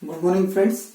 Good morning, friends.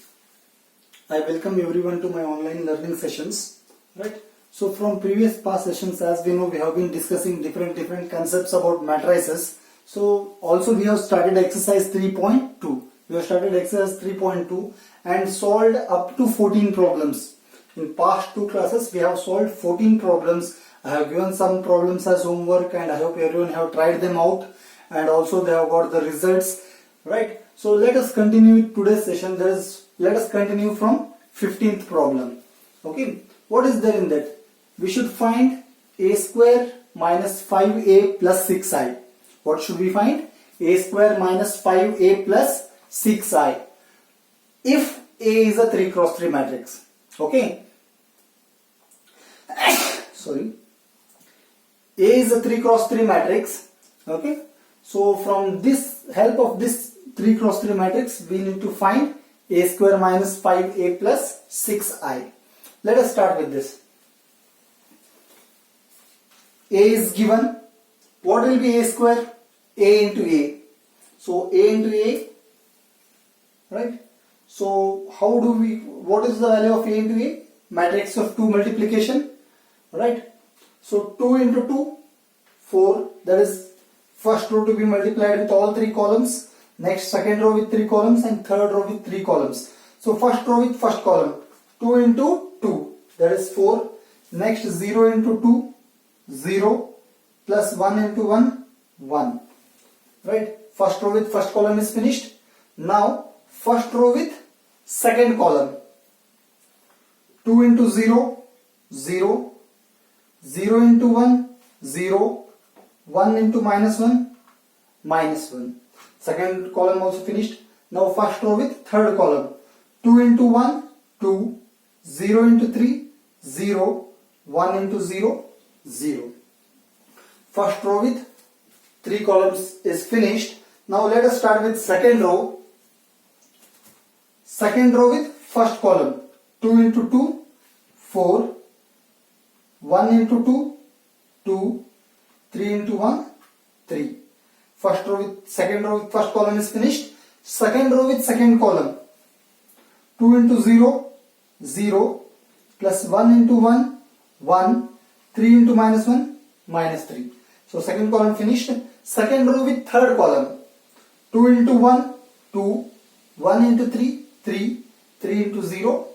I welcome everyone to my online learning sessions. Right. So from previous past sessions, as we know, we have been discussing different concepts about matrices. So also we have started exercise 3.2. We have started exercise 3.2 and solved up to 14 problems. In past two classes, we have solved 14 problems. I have given some problems as homework and I hope everyone have tried them out and also they have got the results. Right. So let us continue with today's session. Let us continue from 15th problem. Okay. What is there in that? We should find a square minus 5a plus 6i. What should we find? A square minus 5a plus 6i. If A is a 3 cross 3 matrix. Okay. Sorry. A is a 3 cross 3 matrix. Okay. So from this help of this 3 cross 3 matrix, we need to find a square minus 5a plus 6i. Let us start with this. A is given. What will be a square? A into a. So a into a. Right. So how do we? What is the value of a into a? Matrix of 2 multiplication. Right. So 2 into 2, 4. That is first row to be multiplied with all 3 columns. Next second row with 3 columns and third row with 3 columns. So first row with first column. 2 into 2. That is 4. Next 0 into 2. 0. Plus 1 into 1. 1. Right. First row with first column is finished. Now first row with second column. 2 into 0. 0. 0 into 1. 0. 1 into minus 1. Minus 1. Second column also finished. Now first row with third column. 2 into 1, 2. 0 into 3, 0. 1 into 0, 0. First row with 3 columns is finished. Now let us start with second row. Second row with first column. 2 into 2, 4. 1 into 2, 2. 3 into 1, 3. First row with second row with first column is finished. Second row with second column. 2 into 0, 0. Plus 1 into 1, 1. 3 into minus 1, minus 3. So second column finished. Second row with third column. 2 into 1, 2. 1 into 3, 3. 3 into 0,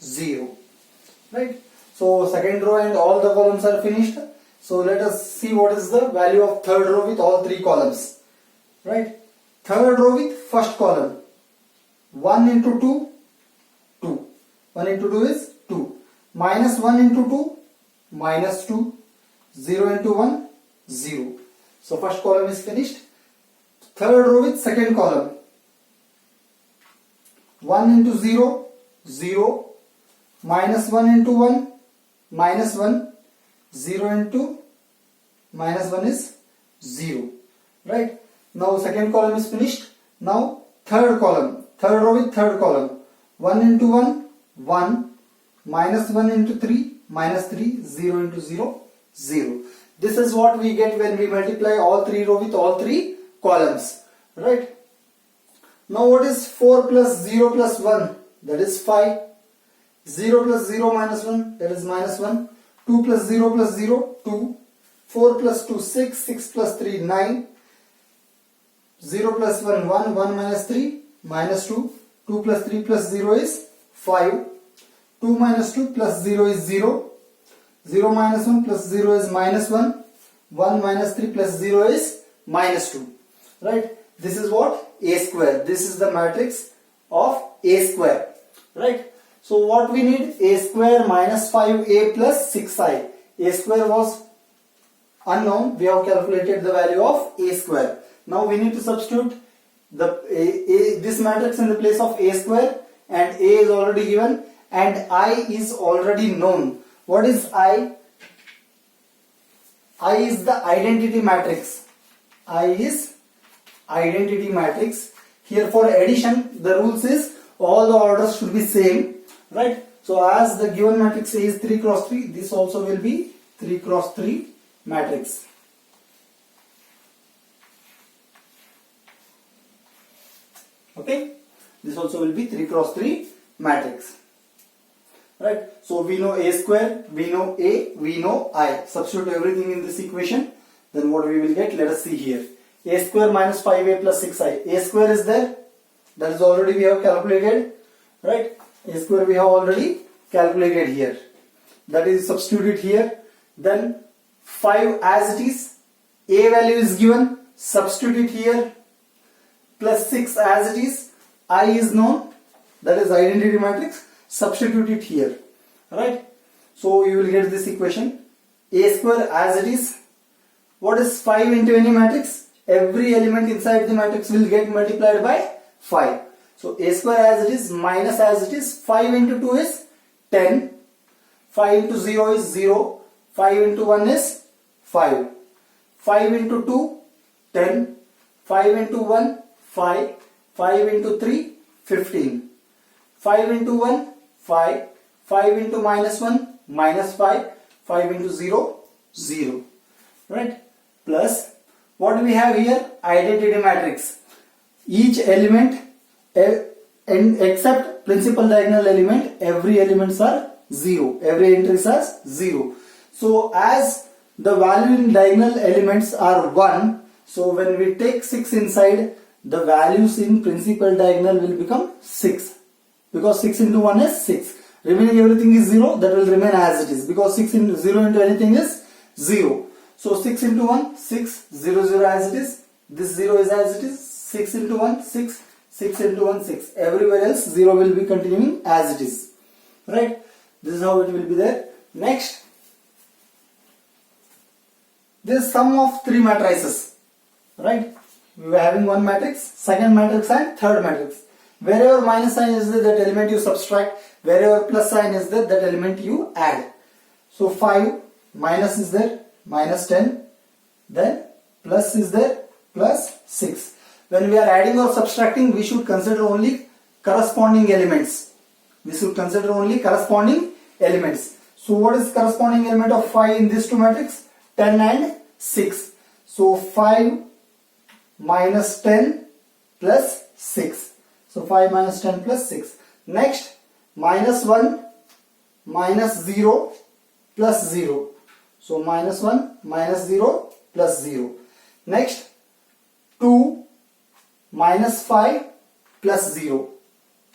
0. Right. So second row and all the columns are finished. So let us see what is the value of third row with all 3 columns. Right. Third row with first column. 1 into 2, 2. 1 into 2 is 2. Minus 1 into 2, minus 2. 0 into 1, 0. So first column is finished. Third row with second column. 1 into 0, 0. Minus 1 into 1, minus 1. 0 into minus 1 is 0. Right. Now second column is finished. Now third column. Third row with third column. 1 into 1, 1. Minus 1 into 3, minus 3. 0 into 0, 0. This is what we get when we multiply all 3 row with all 3 columns. Right. Now what is 4 plus 0 plus 1? That is 5. 0 plus 0 minus 1? That is minus 1. 2 plus 0 plus 0, 2. 4 plus 2, 6. 6 plus 3, 9. 0 plus 1, 1. 1 minus 3, minus 2. 2 plus 3 plus 0 is 5. 2 minus 2 plus 0 is 0. 0 minus 1 plus 0 is minus 1. 1 minus 3 plus 0 is minus 2. Right? This is what? A square. This is the matrix of A square. Right? So what we need? A square minus 5a plus 6i. A square was unknown. We have calculated the value of a square. Now we need to substitute this matrix in the place of a square, and a is already given and I is already known. What is I? I is the identity matrix. I is identity matrix. Here for addition, the rules is all the orders should be same. Right. So as the given matrix is 3 cross 3, this also will be 3 cross 3 matrix. Okay. This also will be 3 cross 3 matrix. Right? So we know A square, we know A, we know I. Substitute everything in this equation. Then what we will get? Let us see here. A square minus 5A plus 6I. A square is there. That is already we have calculated. Right? A square we have already calculated here. That is substituted here. Then 5 as it is. A value is given. Substitute it here. Plus 6 as it is. I is known. That is identity matrix. Substitute it here. Right? So you will get this equation. A square as it is. What is 5 into any matrix? Every element inside the matrix will get multiplied by 5. So A square as it is minus as it is. 5 into 2 is 10. 5 into 0 is 0. 5 into 1 is 5. 5 into 2, 10. 5 into 1, 5. 5 into 3, 15. 5 into 1, 5. 5 into minus 1, minus 5. 5 into 0, 0. Right? Plus, what do we have here? Identity matrix. Each element, except principal diagonal element, every elements are 0. Every entry is 0. So, as the value in diagonal elements are 1, so when we take 6 inside, the values in principal diagonal will become 6. Because 6 into 1 is 6. Remaining everything is 0, that will remain as it is. Because 6 into 0 into anything is 0. So 6 into 1, 6, 0, 0 as it is. This 0 is as it is. 6 into 1, 6, 6 into 1, 6. Everywhere else 0 will be continuing as it is. Right? This is how it will be there. Next, this is sum of 3 matrices. Right? We were having one matrix, second matrix and third matrix. Wherever minus sign is there, that element you subtract. Wherever plus sign is there, that element you add. So 5, minus is there, minus 10. Then plus is there, plus 6. When we are adding or subtracting, we should consider only corresponding elements. We should consider only corresponding elements. So what is corresponding element of 5 in this two matrix? 10 and 6. So 5 minus 10 plus 6. So 5 minus 10 plus 6. Next, minus 1 minus 0 plus 0. So minus 1 minus 0 plus 0. Next, 2 minus 5 plus 0.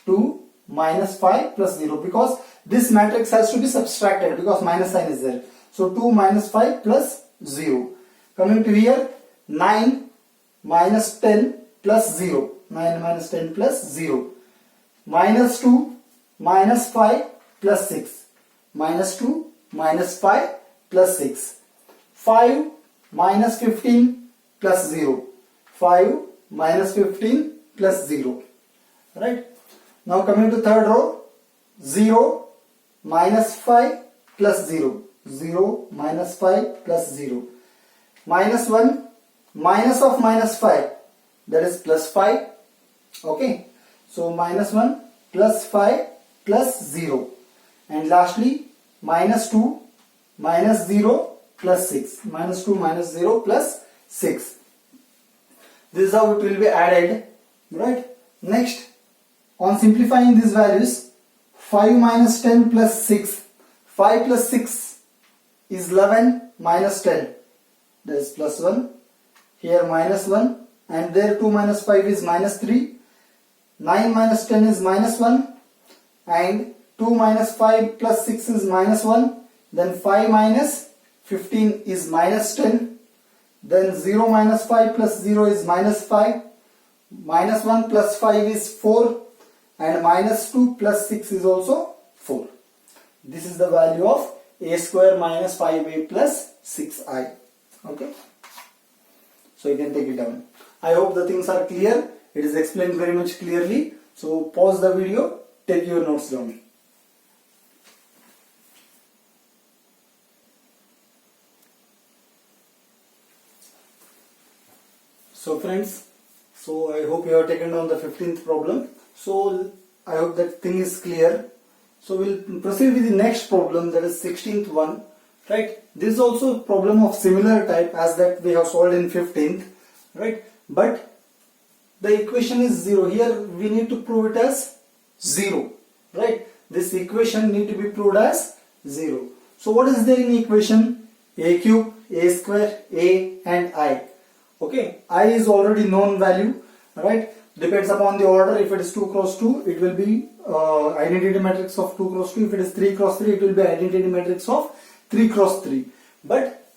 2 minus 5 plus 0. Because this matrix has to be subtracted because minus sign is there. So 2 minus 5 plus 0. Coming to here, 9 minus 10 plus 0. 9 minus 10 plus 0. Minus 2 minus 5 plus 6. Minus 2 minus 5 plus 6. 5 minus 15 plus 0. 5 minus 15 plus 0. Right? Now coming to third row. 0 minus 5 plus 0. 0 minus 5 plus 0. Minus 1 minus of minus 5. That is plus 5. Okay. So minus 1 plus 5 plus 0. And lastly minus 2 minus 0 plus 6. Minus 2 minus 0 plus 6. This is how it will be added. Right. Next, on simplifying these values, 5 minus 10 plus 6. 5 plus 6 is 11 minus 10. That is plus 1. Here minus 1. And there 2 minus 5 is minus 3. 9 minus 10 is minus 1. And 2 minus 5 plus 6 is minus 1. Then 5 minus 15 is minus 10. Then 0 minus 5 plus 0 is minus 5. Minus 1 plus 5 is 4. And minus 2 plus 6 is also 4. This is the value of a square minus 5a plus 6i. Okay. So you can take it down. I hope the things are clear. It is explained very much clearly. So pause the video, take your notes down. So friends, so I hope you have taken down the 15th problem. So I hope that thing is clear. So we'll proceed with the next problem, that is 16th one. Right? This is also a problem of similar type as that we have solved in 15th. Right? But the equation is 0. Here we need to prove it as 0, right? This equation need to be proved as 0. So what is there in equation? A cube, a square, a and I. Okay, I is already known value, right? Depends upon the order. If it is 2 cross 2, it will be identity matrix of 2 cross 2. If it is 3 cross 3, it will be identity matrix of 3 cross 3. But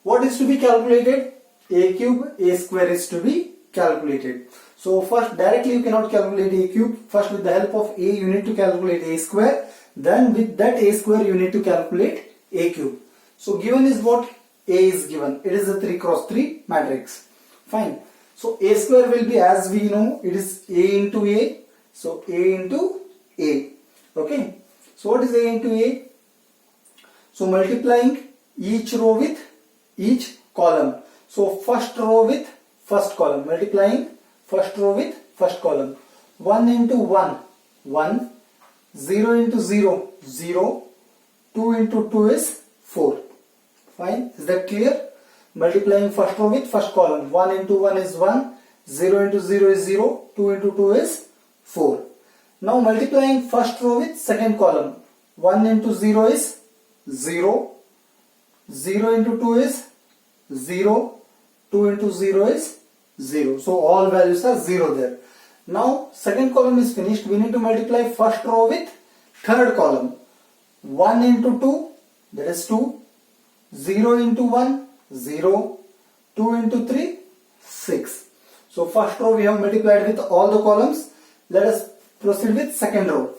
what is to be calculated? A cube, a square is to be calculated. So first, directly you cannot calculate a cube. First, with the help of a, you need to calculate a square. Then with that a square, you need to calculate a cube. So given is what? A is given. It is a 3 cross 3 matrix. Fine. So a square will be, as we know, it is a into a. So a into a. Okay. So what is a into a? So multiplying each row with each column. So first row with first column. Multiplying first row with first column. 1 into 1, 1. 0 into 0, 0. 2 into 2 is 4. Fine. Is that clear? Multiplying first row with first column. 1 into 1 is 1. 0 into 0 is 0. 2 into 2 is 4. Now multiplying first row with second column. 1 into 0 is 0. 0 into 2 is 0. 2 into 0 is 0. So all values are 0 there. Now second column is finished. We need to multiply first row with third column. 1 into 2, that is 2. 0 into 1, 0. 2 into 3, 6. So first row we have multiplied with all the columns. Let us proceed with second row.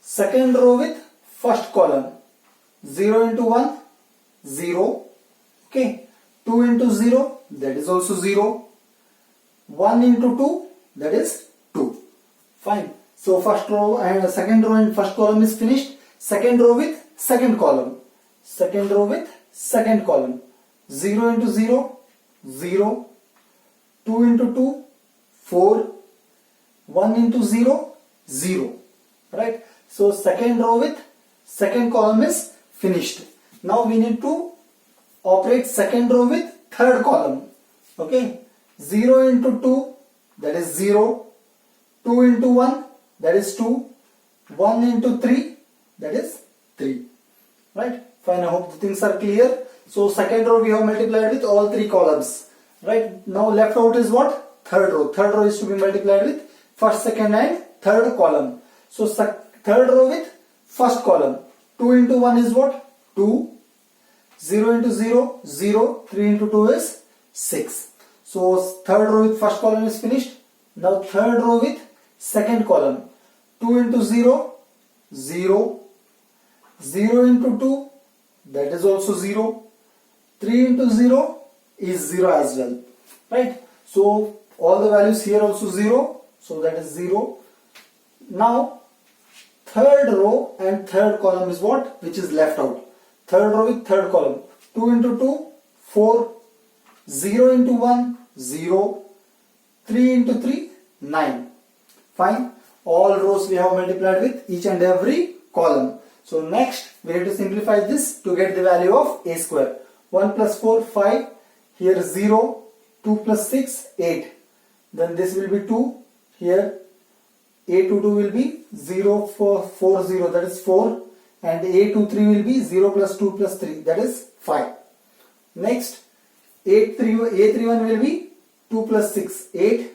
Second row with first column. 0 into 1, 0. Okay. 2 into 0, that is also 0. 1 into 2, that is 2. Fine. So first row and second row and first column is finished. Second row with second column. Second row with second column. 0 into 0, 0. 2 into 2, 4. 1 into 0, 0. Right. So second row with second column is finished. Now we need to operate second row with third column. Okay. 0 into 2, that is 0. 2 into 1, that is 2. 1 into 3, that is 3. Right. Fine. I hope the things are clear. So second row we have multiplied with all three columns. Right. Now left out is what? Third row. Third row is to be multiplied with first, second and third column. So third row with first column. 2 into 1 is what? 2. 0 into 0, 0. 3 into 2 is 6. So third row with first column is finished. Now third row with second column. 2 into 0, 0. 0 into 2, that is also 0. 3 into 0 is 0 as well. Right. So all the values here also 0. So that is 0. Now third row and third column is what? Which is left out. Third row with third column. 2 into 2, 4. 0 into 1, 0. 3 into 3, 9. Fine. All rows we have multiplied with each and every column. So next we need to simplify this to get the value of a square. 1 plus 4, 5. Here 0. 2 plus 6, 8. Then this will be 2. Here a22 will be 0, 4, 4, 0, that is 4. And a23 will be 0 plus 2 plus 3, that is 5. Next a31 will be 2 plus 6, 8.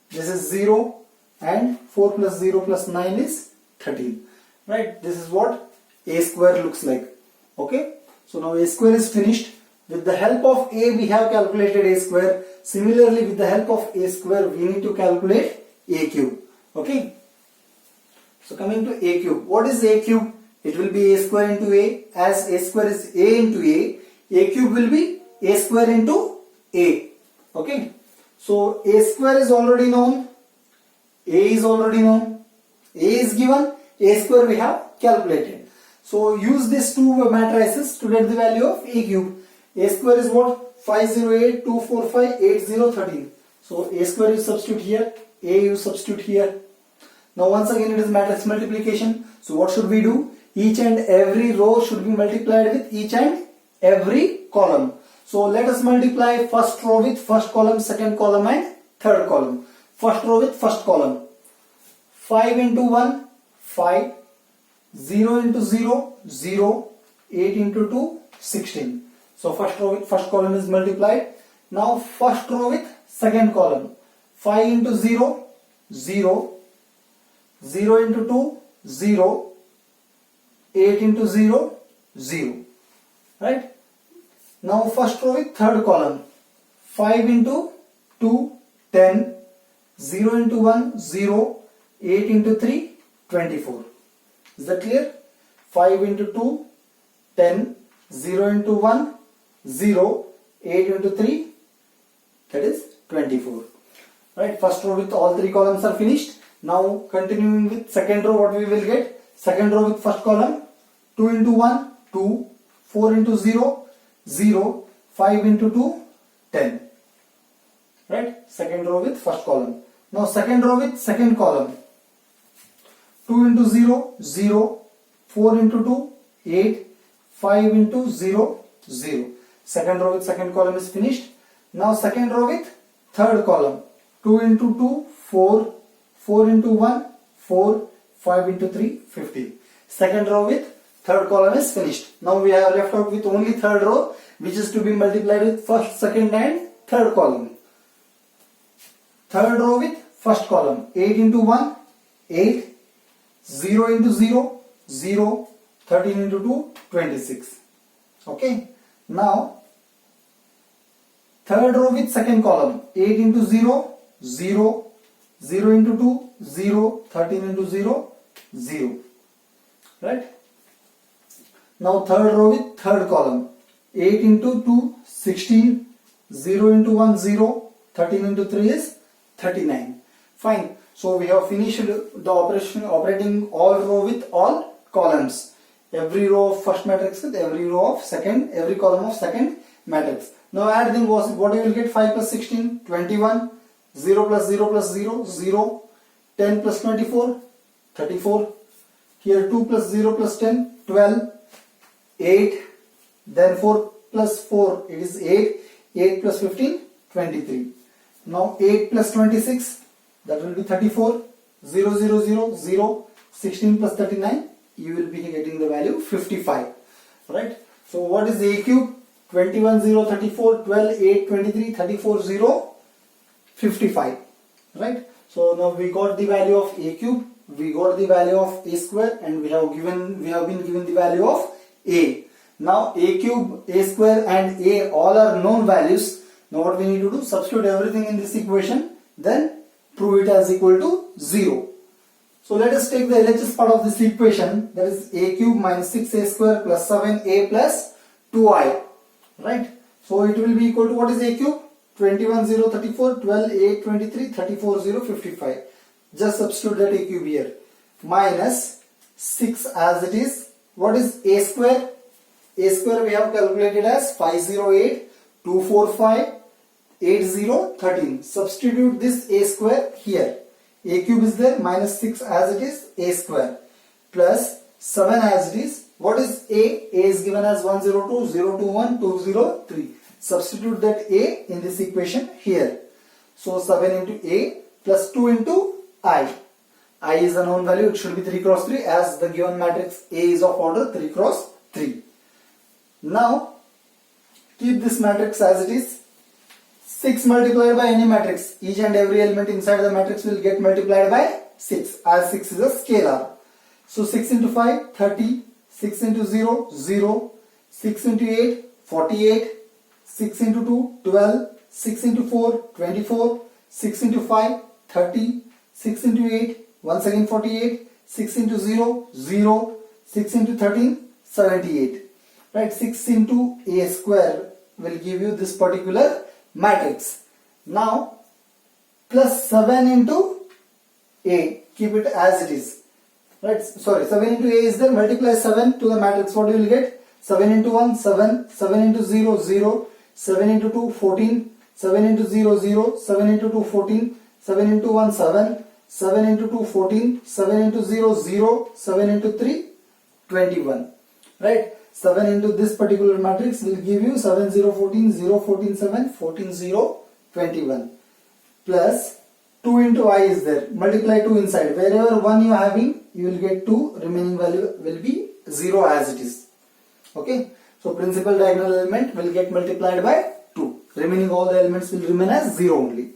This is 0. And 4 plus 0 plus 9 is 13. Right. This is what a square looks like. Okay. So now a square is finished. With the help of a we have calculated a square. Similarly, with the help of a square we need to calculate a cube. Okay. So coming to a cube. What is a cube? It will be a square into a. As a square is a into a cube will be a square into a. Okay. So a square is already known. A is already known. A is given. A square we have calculated. So use these two matrices to get the value of a cube. A square is what? 508, 245, 8013. So a square you substitute here. A you substitute here. Now once again it is matrix multiplication. So what should we do? Each and every row should be multiplied with each and every column. So let us multiply first row with first column, second column and third column. first row with first column. 5 into 1, 5. 0 into 0, 0. 8 into 2, 16. So first row with first column is multiplied. Now first row with second column. 5 into 0, 0. 0 into 2, 0. 8 into 0, 0. Right? Now first row with third column. 5 into 2, 10. 0 into 1, 0. 8 into 3, 24. Is that clear? 5 into 2, 10. 0 into 1, 0. 8 into 3, that is 24. Right? First row with all three columns are finished. Now continuing with second row, what we will get? Second row with first column. 2 into 1, 2. 4 into 0, 0. 5 into 2, 10. Right? Second row with first column. Now second row with second column. 2 into 0, 0. 4 into 2, 8. 5 into 0, 0. Second row with second column is finished. Now second row with third column. 2 into 2, 4. 4 into 1, 4. 5 into 3, 15. Second row with third column is finished. Now we have left out with only third row, which is to be multiplied with first, second and third column. Third row with first column. 8 into 1, 8. 0 into 0, 0. 13 into 2, 26. Okay. Now third row with second column. 8 into 0, 0. 0 into 2, 0. 13 into 0, 0. Right? Now third row with third column. 8 into 2, 16. 0 into 1, 0. 13 into 3 is 39. Fine. So we have finished the operation operating all row with all columns. Every row of first matrix with every row of second, every column of second matrix. Now add them, what you will get? 5 plus 16, 21. 0 plus 0 plus 0, 0. 10 plus 24, 34. Here 2 plus 0 plus 10, 12. 8. Then 4 plus 4, it is 8. 8 plus 15, 23. Now 8 plus 26, that will be 34. 0, 0, 0, 0. 16 plus 39, you will be getting the value 55. Right? So what is a cube? 21, 0, 34, 12, 8, 23, 34, 0, 55. Right? So now we got the value of a cube, we got the value of a square, and we have been given the value of a. Now a cube, a square and a all are known values. Now what we need to do? Substitute everything in this equation, then prove it as equal to 0. So let us take the LHS part of this equation, that is a cube minus 6a square plus 7a plus 2i. Right? So it will be equal to, what is a cube? 21, 0, 34, 12, 8, 23, 34, 0, 55. Just substitute that a cube here. Minus 6 as it is. What is a square? A square we have calculated as 508, 245, 8013. Substitute this a square here. A cube is there, minus 6 as it is, a square. Plus 7 as it is. What is a? A is given as 102, 021, 203. Substitute that a in this equation here. So 7 into a plus 2 into I. I is a known value, it should be 3 cross 3 as the given matrix A is of order 3 cross 3. Now keep this matrix as it is. 6 multiplied by any matrix, each and every element inside the matrix will get multiplied by 6 as 6 is a scalar. So 6 into 5, 30. 6 into 0, 0. 6 into 8, 48. 6 into 2, 12. 6 into 4, 24. 6 into 5, 30. 6 into 8, once again 48. 6 into 0, 0. 6 into 13, 78. Right, 6 into a square will give you this particular matrix. Now plus 7 into a, keep it as it is. Right, sorry, 7 into a is there, multiply 7 to the matrix, what you will get? 7 into 1, 7, 7 into 0, 0, 7 into 2, 14, 7 into 0, 0, 7 into 2, 14, 7 into 1, 7, 7 into 2, 14, 7 into 0, 0, 7 into 3, 21. Right, 7 into this particular matrix will give you 7, 0, 14, 0, 14, 7, 14, 0, 21. Plus 2 into I is there. Multiply 2 inside. Wherever 1 you are having, you will get 2. Remaining value will be 0 as it is. Okay. So principal diagonal element will get multiplied by 2. Remaining all the elements will remain as 0 only.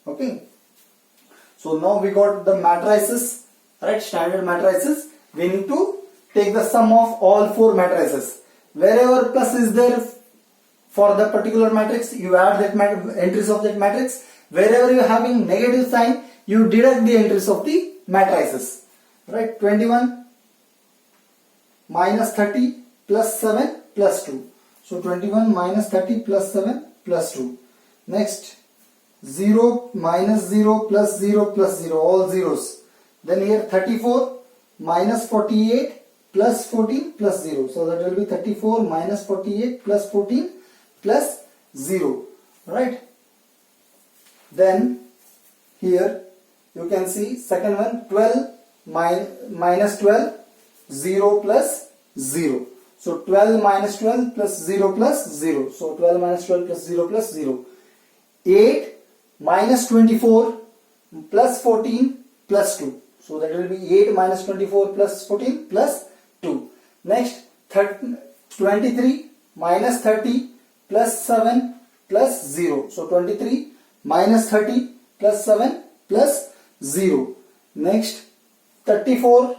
Okay. So now we got the matrices, right? Standard matrices. We need to take the sum of all 4 matrices. Wherever plus is there for the particular matrix, you add that entries of that matrix. Wherever you are having negative sign, you deduct the entries of the matrices. Right? 21 minus 30 plus 7 plus 2. So 21 minus 30 plus 7 plus 2. Next 0 minus 0 plus 0 plus 0, all zeros. Then here 34 minus 48 plus 14 plus 0. So that will be 34 minus 48 plus 14 plus 0. Right? Then here you can see second one, 12 minus 12, 0 plus 0. So 12 minus 12 plus 0 plus 0. So 12 minus 12 plus 0 plus 0. 8 minus 24 plus 14 plus 2. So that will be 8 minus 24 plus 14 plus 2. Next 23 minus 30 plus 7 plus 0. So 23 minus 30 plus 7 plus 0. Next 34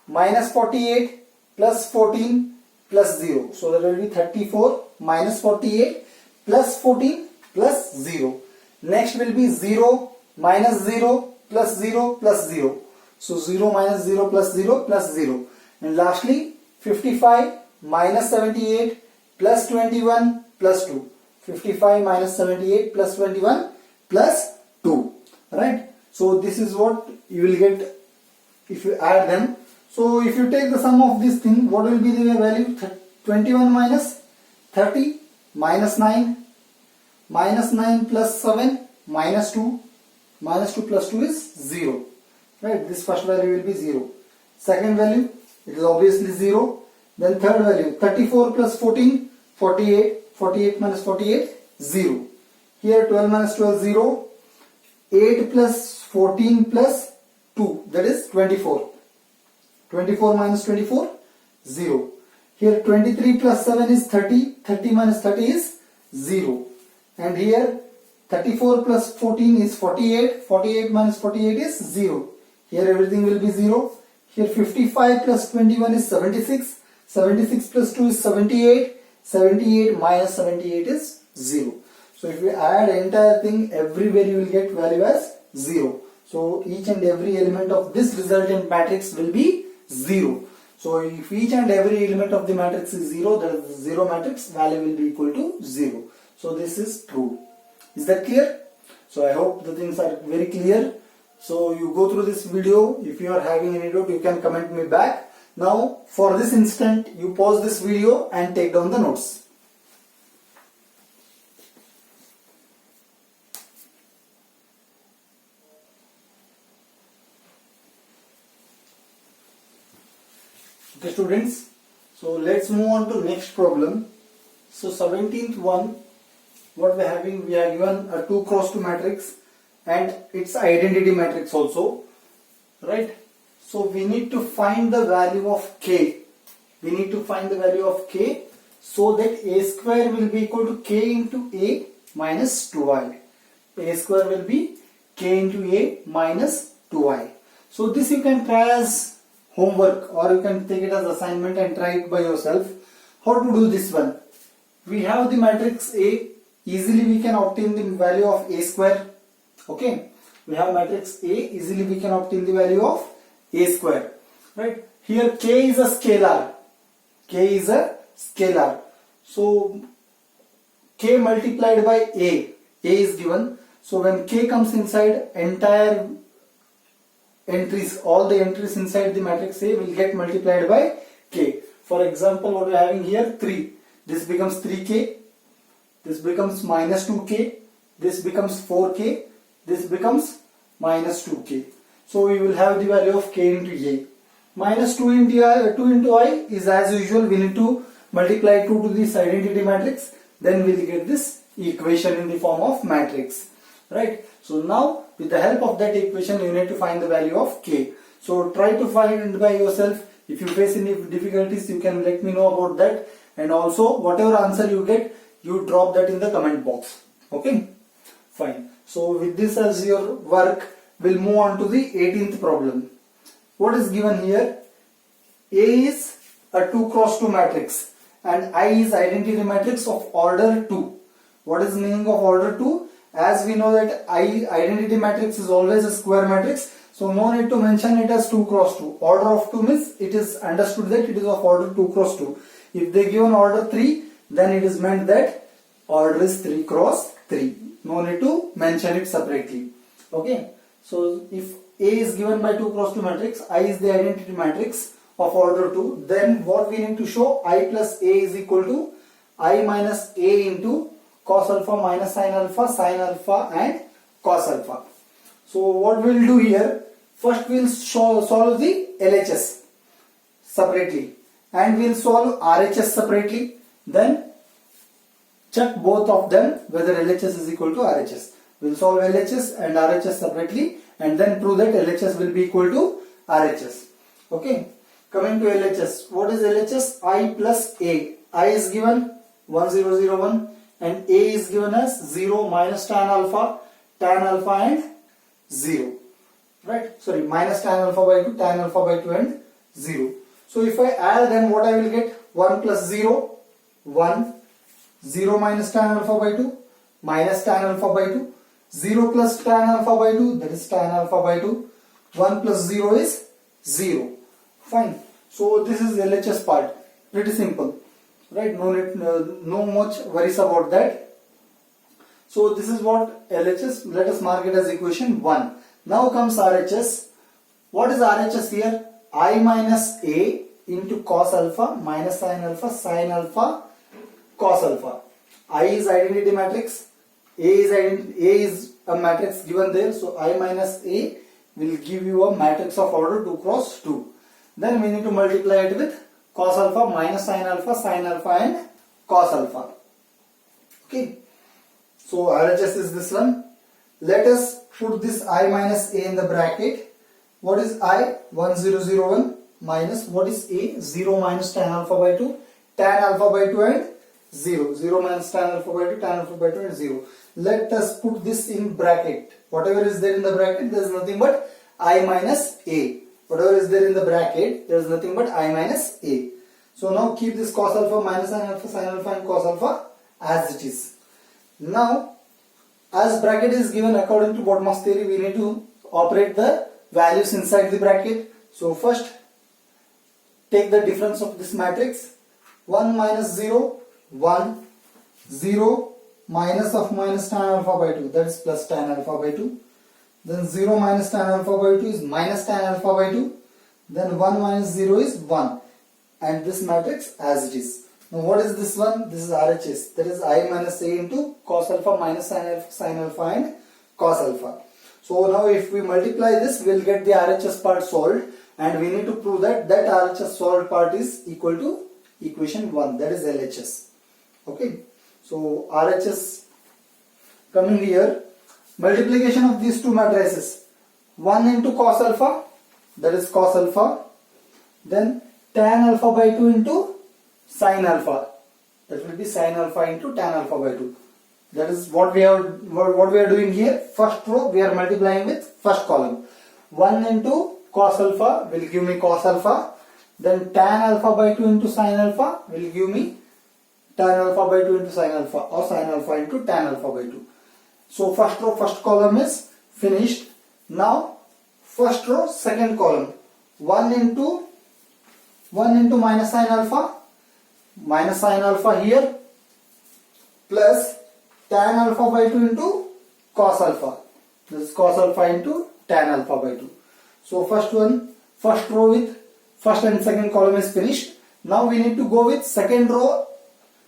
minus 48 plus 14 plus 0. So that will be 34 minus 48 plus 14 plus 0. Next will be 0 minus 0 plus 0 plus 0. So 0 minus 0 plus 0 plus 0. And lastly 55 minus 78 plus 21 plus 2. 55 minus 78 plus 21 plus 2. Right? So this is what you will get if you add them. So if you take the sum of this thing, what will be the value? 21 minus 30 minus 9 minus 9 plus 7 minus 2. Minus 2 plus 2 is 0. Right? This first value will be 0. Second value, it is obviously 0. Then third value, 34 plus 14, 48. 48 minus 48, 0. Here 12 minus 12, 0. 8 plus 14 plus 2, that is 24. 24 minus 24, 0. Here 23 plus 7 is 30. 30 minus 30 is 0. And here 34 plus 14 is 48. 48 minus 48 is 0. Here everything will be 0. Here 55 plus 21 is 76. 76 plus 2 is 78. 78 minus 78 is 0. So if we add entire thing, everywhere you will get value as 0. So each and every element of this resultant matrix will be 0. So if each and every element of the matrix is 0, the 0 matrix value will be equal to 0. So this is true. Is that clear? So I hope the things are very clear. So you go through this video. If you are having any doubt, you can comment me back. Now for this instant, you pause this video and take down the notes. Okay students, so let's move on to next problem. So 17th one, what we are having, we are given a 2 cross 2 matrix and its identity matrix also, right? So we need to find the value of k. We need to find the value of k so that a square will be equal to k into a minus 2i. A square will be k into a minus 2i. So this you can try as homework or you can take it as assignment and try it by yourself. How to do this one? We have the matrix A. Easily we can obtain the value of a square. Okay. We have matrix A. Easily we can obtain the value of a square. Right. Here k is a scalar. K is a scalar. So k multiplied by a. A is given. So when k comes inside, entire entries, all the entries inside the matrix A will get multiplied by k. For example, what we are having here, 3. This becomes 3k. This becomes minus 2k. This becomes 4k. This becomes minus 2k. So we will have the value of k into a. Minus 2 into I is as usual. We need to multiply 2 to this identity matrix. Then we will get this equation in the form of matrix. right? So now with the help of that equation you need to find the value of k. So try to find by yourself. If you face any difficulties, you can let me know about that, and also whatever answer you get, you drop that in the comment box. Okay, fine. So with this as your work, we'll move on to the 18th problem. What is given here? A is a 2 cross 2 matrix and I is identity matrix of order 2. What is meaning of order 2? As we know that I identity matrix is always a square matrix, so no need to mention it as 2 cross 2. Order of 2 means it is understood that it is of order 2 cross 2. If they give an order 3, then it is meant that order is 3 cross 3. No need to mention it separately. Okay. So if A is given by 2 cross 2 matrix, I is the identity matrix of order 2, then what we need to show, I plus A is equal to I minus A into cos alpha minus sin alpha and cos alpha. So what we'll do here, first we'll solve the LHS separately and we'll solve RHS separately, then check both of them whether LHS is equal to RHS. We'll solve LHS and RHS separately and then prove that LHS will be equal to RHS. Okay. Coming to LHS, what is LHS? I plus A. I is given 1001 and A is given as 0 minus tan alpha and 0. Right? Sorry, minus tan alpha by 2, tan alpha by 2 and 0. So if I add them, what I will get? 1 plus 0, 1, 0 minus tan alpha by 2, minus tan alpha by 2, 0 plus tan alpha by 2, that is tan alpha by 2, 1 plus 0 is 0. Fine. So this is LHS part. Pretty simple, right? No much worries about that. So this is what LHS. Let us mark it as equation 1. Now comes RHS. What is RHS here? I minus A into cos alpha minus sin alpha, cos alpha. I is identity matrix. A is a matrix given there. So I minus A will give you a matrix of order 2 cross 2. Then we need to multiply it with cos alpha minus sin alpha and cos alpha. Okay. So RHS is this one. Let us put this I minus A in the bracket. What is I? 1001 minus what is A? 0 minus tan alpha by 2, tan alpha by 2 and 0. 0 minus tan alpha by 2, tan alpha by 2 and 0. Let us put this in bracket. Whatever is there in the bracket, there is nothing but I minus A. Whatever is there in the bracket, there is nothing but I minus A. So now keep this cos alpha minus sin alpha and cos alpha as it is. Now, as bracket is given according to Bodmer's theory, we need to operate the values inside the bracket. So first, take the difference of this matrix. 1 minus 0, 1, 0 minus of minus tan alpha by 2, that is plus tan alpha by 2. Then 0 minus tan alpha by 2 is minus tan alpha by 2. Then 1 minus 0 is 1. And this matrix as it is. Now what is this one? This is RHS. That is I minus A into cos alpha minus sin alpha and cos alpha. So now if we multiply this, we will get the RHS part solved. And we need to prove that that RHS solved part is equal to equation 1. That is LHS. Okay. So RHS coming here. Multiplication of these two matrices, 1 into cos alpha, that is cos alpha, then tan alpha by 2 into sin alpha, that will be sin alpha into tan alpha by 2. That is what we are doing here. First row we are multiplying with first column. 1 into cos alpha will give me cos alpha, then tan alpha by 2 into sin alpha will give me tan alpha by 2 into sin alpha, or sin alpha into tan alpha by 2. So first row, first column is finished. Now first row, second column, 1 into minus sin alpha here, plus tan alpha by 2 into cos alpha. This is cos alpha into tan alpha by 2. So first row with first and second column is finished. Now we need to go with second row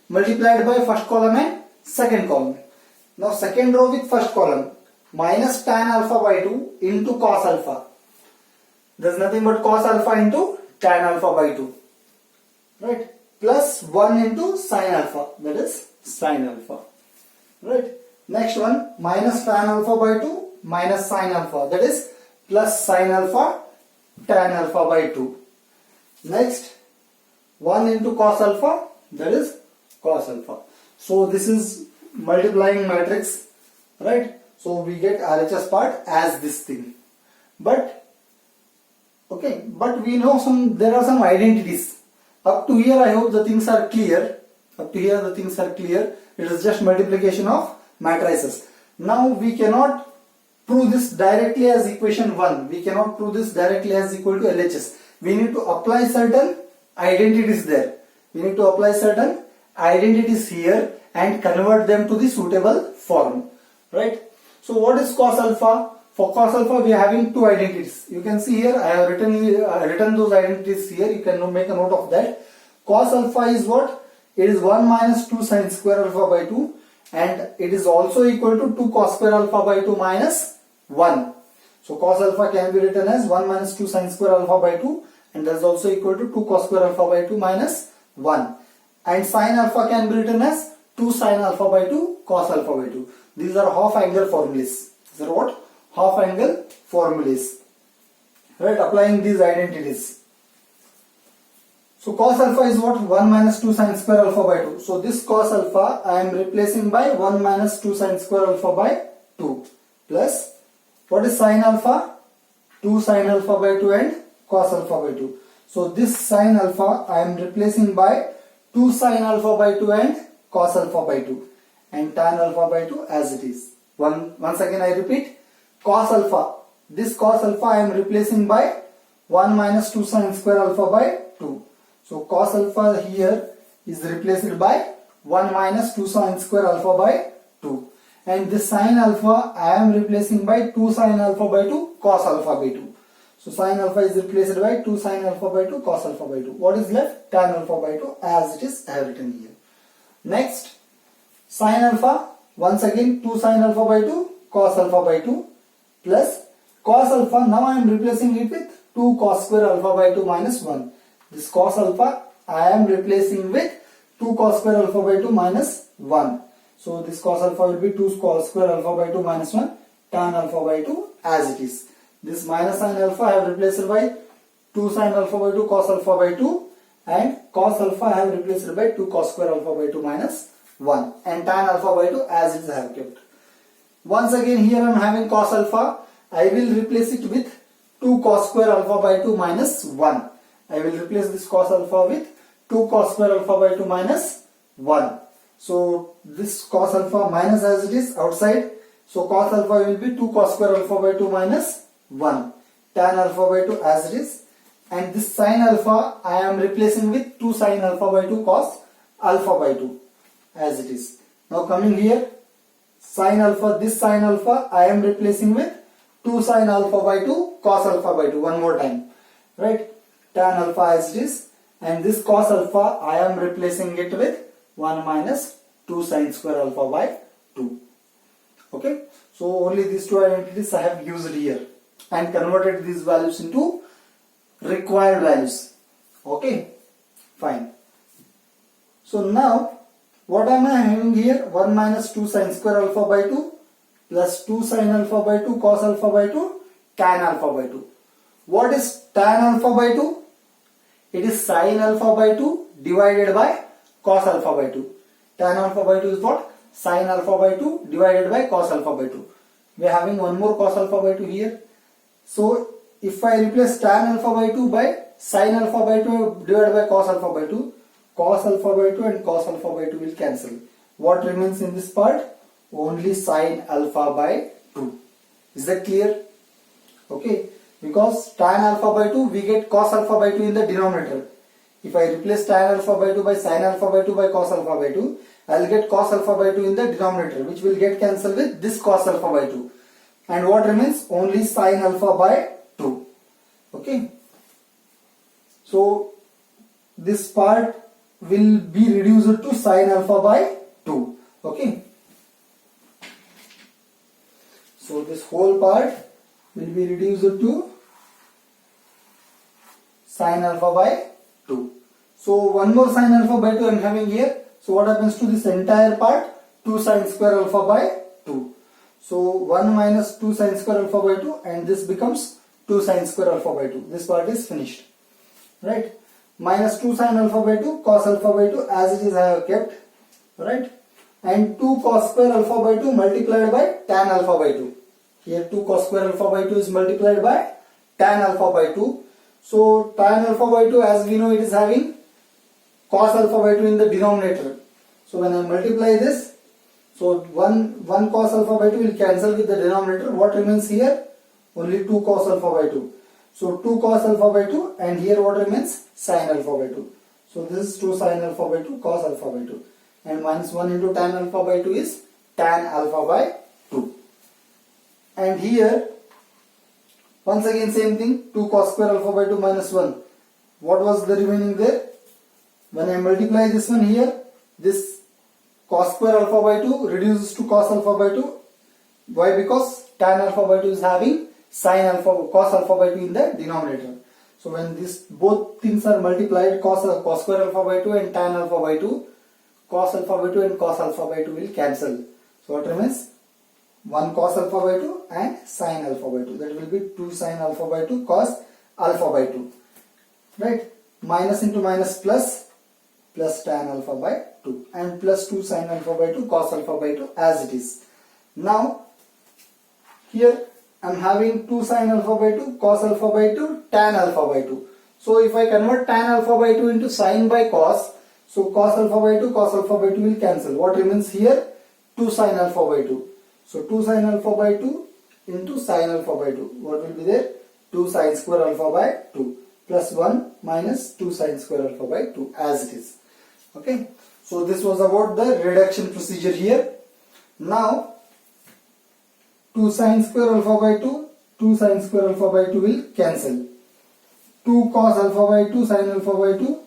multiplied by first column and second column. Now second row with first column, minus tan alpha by 2 into cos alpha. There is nothing but cos alpha into tan alpha by 2. Right? Plus 1 into sin alpha, that is sin alpha. Right? Next one, minus tan alpha by 2 minus sin alpha, that is plus sin alpha tan alpha by 2. Next, 1 into cos alpha, that is cos alpha. So this is multiplying matrix, right? So we get RHS part as this thing. But okay, but we know there are some identities. Up to here I hope the things are clear. Up to here the things are clear. It is just multiplication of matrices. Now we cannot prove this directly as equation 1. We cannot prove this directly as equal to LHS. We need to apply certain identities there. We need to apply certain identities here and convert them to the suitable form. Right? So what is cos alpha? For cos alpha we are having two identities. You can see here I have written those identities here. You can make a note of that. Cos alpha is what? It is 1 minus 2 sin square alpha by 2, and it is also equal to 2 cos square alpha by 2 minus 1. So cos alpha can be written as 1 minus 2 sin square alpha by 2, and that is also equal to 2 cos square alpha by 2 minus 1. And sin alpha can be written as 2 sin alpha by 2 cos alpha by 2. These are half angle formulas. These are what? Half angle formulas. Right? Applying these identities. So cos alpha is what? 1 minus 2 sin square alpha by 2. So this cos alpha I am replacing by 1 minus 2 sin square alpha by 2 plus what is sin alpha? 2 sin alpha by 2 and cos alpha by 2. So this sin alpha I am replacing by 2 sin alpha by 2 and cos alpha by 2 and tan alpha by 2 as it is. Once again I repeat, cos alpha. This cos alpha I am replacing by 1 minus 2 sin square alpha by 2. So cos alpha here is replaced by 1 minus 2 sin square alpha by 2. And this sin alpha I am replacing by 2 sin alpha by 2 cos alpha by 2. So sin alpha is replaced by 2 sin alpha by 2 cos alpha by 2. What is left? Tan alpha by 2 as it is I have written here. Next, sin alpha, once again 2 sin alpha by 2 cos alpha by 2 plus cos alpha. Now I am replacing it with 2 cos square alpha by 2 minus 1. This cos alpha I am replacing with 2 cos square alpha by 2 minus 1. So this cos alpha will be 2 cos square alpha by 2 minus 1 tan alpha by 2 as it is. This minus sin alpha I have replaced by 2 sin alpha by 2 cos alpha by 2 and cos alpha I have replaced by 2 cos square alpha by 2 minus 1 and tan alpha by 2 as it is I have kept. Once again here I am having cos alpha. I will replace it with 2 cos square alpha by 2 minus 1. I will replace this cos alpha with 2 cos square alpha by 2 minus 1. So this cos alpha minus as it is outside. So cos alpha will be 2 cos square alpha by 2 minus 1. Tan alpha by 2 as it is. And this sin alpha I am replacing with 2 sin alpha by 2 cos alpha by 2 as it is. Now coming here, sin alpha, this sin alpha I am replacing with 2 sin alpha by 2 cos alpha by 2 one more time. Right? Tan alpha as it is. And this cos alpha I am replacing it with 1 minus 2 sin square alpha by 2. Okay. So only these two identities I have used here and converted these values into required values. Okay. Fine. So now what am I having here? 1 minus 2 sin square alpha by 2 plus 2 sin alpha by 2 cos alpha by 2 tan alpha by 2. What is tan alpha by 2? It is sin alpha by 2 divided by cos alpha by 2. Tan alpha by 2 is what? Sin alpha by 2 divided by cos alpha by 2. We are having one more cos alpha by 2 here. So if I replace tan alpha by 2 by sin alpha by 2 divided by cos alpha by 2, cos alpha by 2 and cos alpha by 2 will cancel. What remains in this part? Only sin alpha by 2. Is that clear? Okay. Because tan alpha by 2 we get cos alpha by 2 in the denominator. If I replace tan alpha by 2 by sin alpha by 2 by cos alpha by 2, I will get cos alpha by 2 in the denominator, which will get cancelled with this cos alpha by 2. And what remains? Only sin alpha by 2. Okay. So this part will be reduced to sin alpha by 2. Okay. So this whole part will be reduced to sin alpha by 2. So one more sin alpha by 2 I am having here. So what happens to this entire part? 2 sin square alpha by 2. So 1 minus 2 sine square alpha by 2, and this becomes 2 sine square alpha by 2. This part is finished. Right? Minus 2 sine alpha by 2 cos alpha by 2 as it is I have kept. Right? And 2 cos square alpha by 2 multiplied by tan alpha by 2. Here 2 cos square alpha by 2 is multiplied by tan alpha by 2. So tan alpha by 2, as we know, it is having cos alpha by 2 in the denominator. So when I multiply this, so 1 cos alpha by 2 will cancel with the denominator. What remains here? Only 2 cos alpha by 2. So 2 cos alpha by 2, and here what remains? Sin alpha by 2. So this is 2 sin alpha by 2 cos alpha by 2. And minus 1 into tan alpha by 2 is tan alpha by 2. And here, once again same thing, 2 cos square alpha by 2 minus 1. What was the remaining there? When I multiply this one here, this cos square alpha by 2 reduces to cos alpha by 2. Why? Because tan alpha by 2 is having sin alpha, cos alpha by 2 in the denominator. So when this both things are multiplied, cos square alpha by 2 and tan alpha by 2, cos alpha by 2 and cos alpha by 2 will cancel. So what remains? 1 cos alpha by 2 and sin alpha by 2. That will be 2 sin alpha by 2 cos alpha by 2. Right? Minus into minus plus tan alpha by 2, and plus 2 sin alpha by 2 cos alpha by 2 as it is. Now here I am having 2 sin alpha by 2 cos alpha by 2 tan alpha by 2. So if I convert tan alpha by 2 into sin by cos, so cos alpha by 2 cos alpha by 2 will cancel. What remains here? 2 sin alpha by 2. So 2 sin alpha by 2 into sin alpha by 2. What will be there? 2 sin square alpha by 2 plus 1 minus 2 sin square alpha by 2 as it is. Okay. So this was about the reduction procedure here. Now 2 sin square alpha by 2, 2 sin square alpha by 2 will cancel. 2 cos alpha by 2 sin alpha by 2,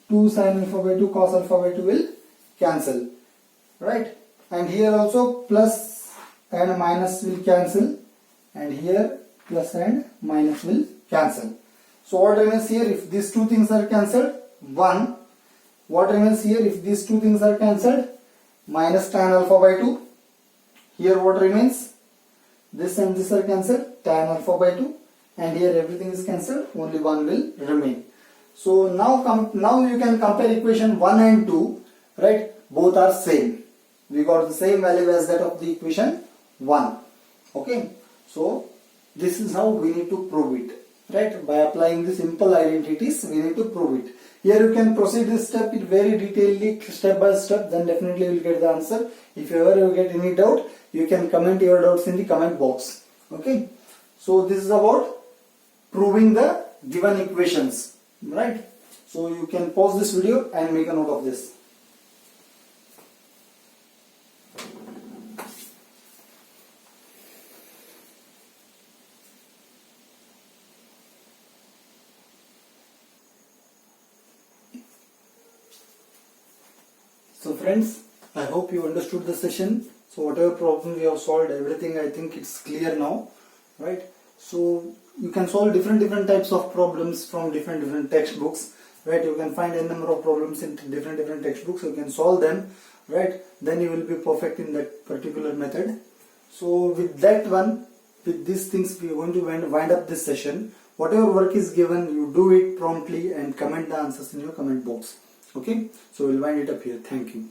2 sin alpha by 2 cos alpha by 2 will cancel. Right? And here also plus and minus will cancel, and here plus and minus will cancel. So what remains here if these two things are cancelled? 1. What remains here if these two things are cancelled? Minus tan alpha by 2. Here what remains? This and this are cancelled, tan alpha by 2, and here everything is cancelled, only 1 will remain. So now you can compare equation 1 and 2, right? Both are same. We got the same value as that of the equation 1. Okay. So this is how we need to prove it. Right? By applying the simple identities, we need to prove it. Here you can proceed this step it very detailedly, step by step, then definitely you will get the answer. If ever you get any doubt, you can comment your doubts in the comment box. Okay. So this is about proving the given equations. Right? So you can pause this video and make a note of this. So friends, I hope you understood the session. So whatever problem we have solved, everything I think it's clear now, right? So you can solve different types of problems from different textbooks, right? You can find a number of problems in different textbooks. You can solve them, right? Then you will be perfect in that particular method. So with that one, with these things, we are going to wind up this session. Whatever work is given, you do it promptly and comment the answers in your comment box. Okay, so we'll wind it up here. Thank you.